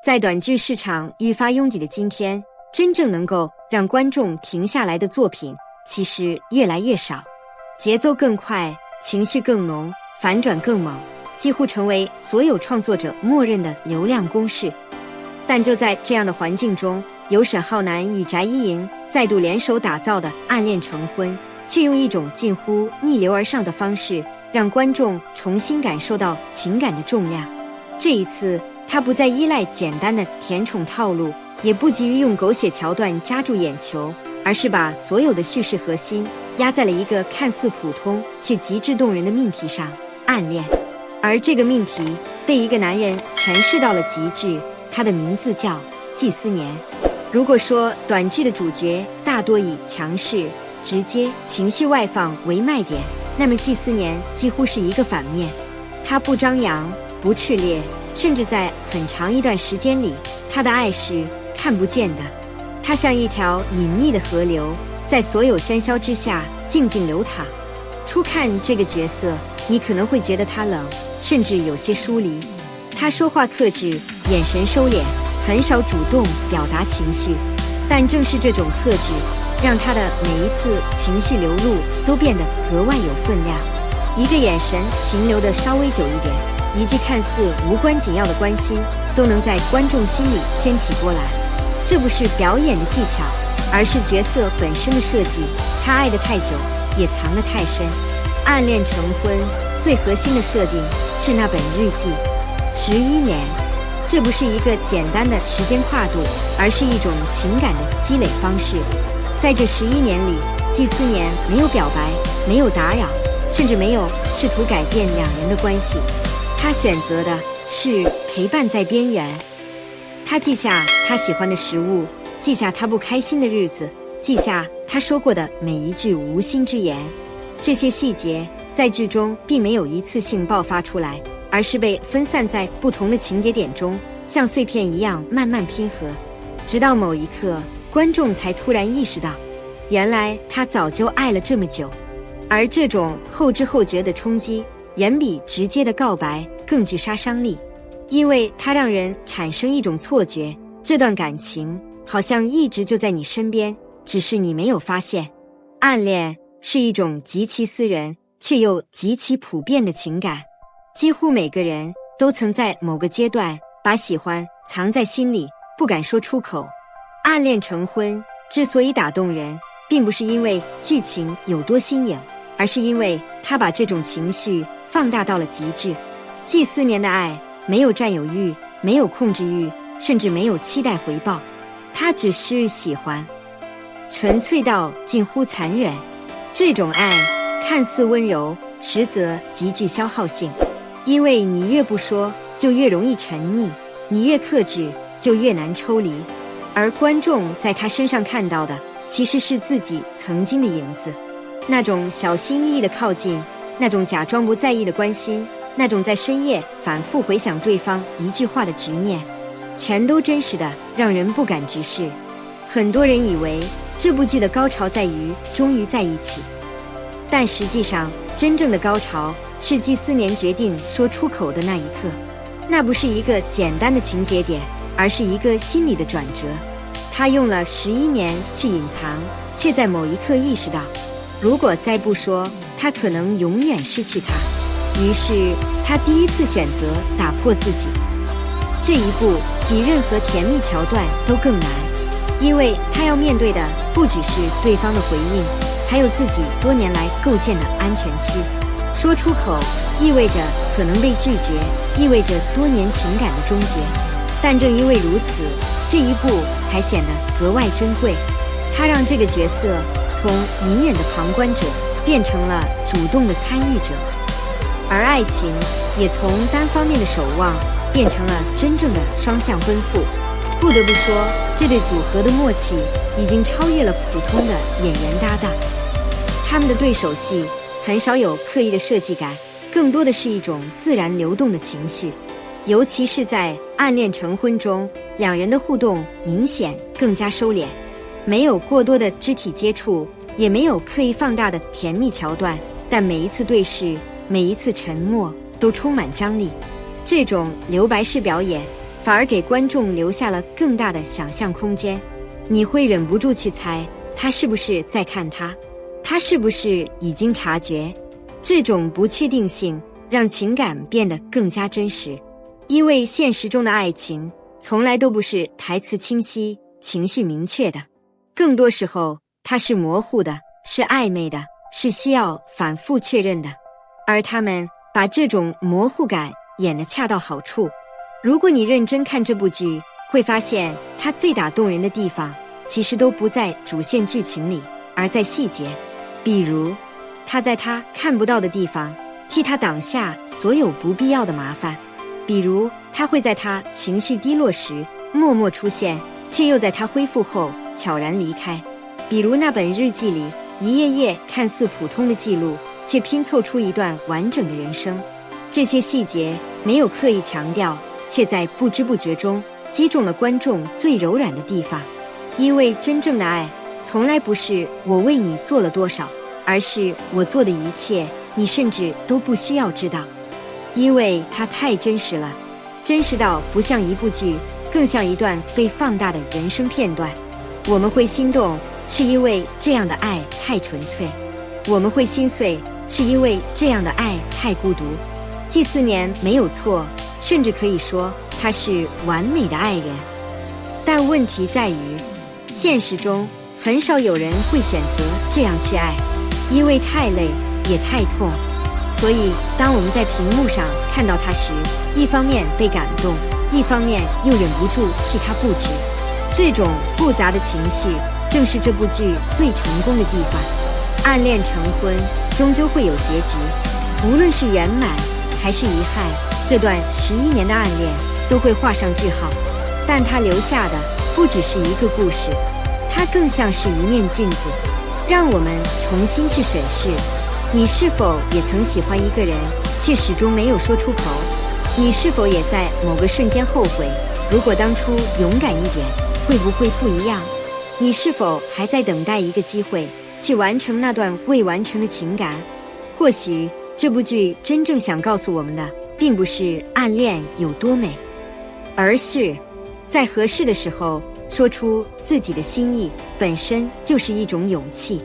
在短剧市场愈发拥挤的今天，真正能够让观众停下来的作品其实越来越少，节奏更快，情绪更浓，反转更猛，几乎成为所有创作者默认的流量公式。但就在这样的环境中，由沈浩南与翟依莹再度联手打造的《暗恋成婚》，却用一种近乎逆流而上的方式，让观众重新感受到情感的重量。这一次，他不再依赖简单的甜宠套路，也不急于用狗血桥段扎住眼球，而是把所有的叙事核心压在了一个看似普通却极致动人的命题上——暗恋。而这个命题被一个男人诠释到了极致，他的名字叫季思年。如果说短剧的主角大多以强势、直接、情绪外放为卖点，那么季思年几乎是一个反面。他不张扬，不炽烈，甚至在很长一段时间里，他的爱是看不见的。他像一条隐秘的河流，在所有喧嚣之下静静流淌。初看这个角色，你可能会觉得他冷，甚至有些疏离。他说话克制，眼神收敛，很少主动表达情绪。但正是这种克制，让他的每一次情绪流露都变得格外有分量。一个眼神停留的稍微久一点，一句看似无关紧要的关心，都能在观众心里掀起波澜。这不是表演的技巧，而是角色本身的设计。他爱得太久，也藏得太深。暗恋成婚最核心的设定是那本日记，11年。这不是一个简单的时间跨度，而是一种情感的积累方式。在这11年里，季思年没有表白，没有打扰，甚至没有试图改变两人的关系。他选择的是陪伴在边缘。他记下他喜欢的食物，记下他不开心的日子，记下他说过的每一句无心之言。这些细节在剧中并没有一次性爆发出来，而是被分散在不同的情节点中，像碎片一样慢慢拼合。直到某一刻，观众才突然意识到，原来他早就爱了这么久。而这种后知后觉的冲击，远比直接的告白更具杀伤力，因为它让人产生一种错觉，这段感情好像一直就在你身边，只是你没有发现。暗恋是一种极其私人却又极其普遍的情感，几乎每个人都曾在某个阶段把喜欢藏在心里，不敢说出口。暗恋成婚之所以打动人，并不是因为剧情有多新颖，而是因为他把这种情绪放大到了极致。季思年的爱没有占有欲，没有控制欲，甚至没有期待回报，他只是喜欢，纯粹到近乎残忍。这种爱看似温柔，实则极具消耗性，因为你越不说，就越容易沉溺，你越克制，就越难抽离。而观众在他身上看到的，其实是自己曾经的影子，那种小心翼翼的靠近，那种假装不在意的关心，那种在深夜反复回想对方一句话的执念，全都真实的让人不敢直视。很多人以为这部剧的高潮在于终于在一起，但实际上真正的高潮是季思年决定说出口的那一刻。那不是一个简单的情节点，而是一个心理的转折。他用了11年去隐藏，却在某一刻意识到，如果再不说，他可能永远失去他。于是他第一次选择打破自己。这一步比任何甜蜜桥段都更难，因为他要面对的不只是对方的回应，还有自己多年来构建的安全区。说出口意味着可能被拒绝，意味着多年情感的终结。但正因为如此，这一步才显得格外珍贵。他让这个角色从隐忍的旁观者变成了主动的参与者，而爱情也从单方面的守望变成了真正的双向奔赴。不得不说，这对组合的默契已经超越了普通的演员搭档。他们的对手戏很少有刻意的设计感，更多的是一种自然流动的情绪。尤其是在暗恋成婚中，两人的互动明显更加收敛，没有过多的肢体接触，也没有刻意放大的甜蜜桥段，但每一次对视，每一次沉默都充满张力。这种留白式表演反而给观众留下了更大的想象空间。你会忍不住去猜，他是不是在看他？他是不是已经察觉？这种不确定性让情感变得更加真实，因为现实中的爱情从来都不是台词清晰、情绪明确的，更多时候它是模糊的，是暧昧的，是需要反复确认的。而他们把这种模糊感演得恰到好处。如果你认真看这部剧，会发现它最打动人的地方其实都不在主线剧情里，而在细节。比如他在他看不到的地方替他挡下所有不必要的麻烦，比如他会在他情绪低落时默默出现，却又在他恢复后悄然离开，比如那本日记里一页页看似普通的记录，却拼凑出一段完整的人生。这些细节没有刻意强调，却在不知不觉中击中了观众最柔软的地方。因为真正的爱从来不是我为你做了多少，而是我做的一切你甚至都不需要知道。因为它太真实了，真实到不像一部剧，更像一段被放大的人生片段。我们会心动，是因为这样的爱太纯粹；我们会心碎，是因为这样的爱太孤独。季思年没有错，甚至可以说他是完美的爱人。但问题在于，现实中很少有人会选择这样去爱，因为太累也太痛。所以当我们在屏幕上看到他时，一方面被感动，一方面又忍不住替他不值。这种复杂的情绪正是这部剧最成功的地方。暗恋成婚终究会有结局，无论是圆满还是遗憾，这段11年的暗恋都会画上句号。但它留下的不只是一个故事，它更像是一面镜子，让我们重新去审视，你是否也曾喜欢一个人，却始终没有说出口？你是否也在某个瞬间后悔，如果当初勇敢一点，会不会不一样？你是否还在等待一个机会，去完成那段未完成的情感？或许这部剧真正想告诉我们的，并不是暗恋有多美，而是在合适的时候说出自己的心意，本身就是一种勇气。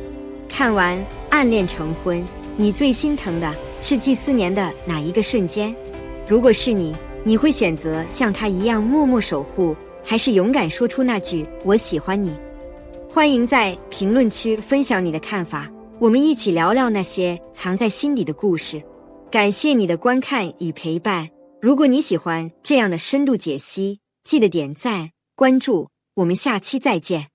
看完《暗恋成婚》，你最心疼的是季思年的哪一个瞬间？如果是你，你会选择像他一样默默守护，还是勇敢说出那句“我喜欢你”？欢迎在评论区分享你的看法，我们一起聊聊那些藏在心底的故事。感谢你的观看与陪伴，如果你喜欢这样的深度解析，记得点赞、关注，我们下期再见。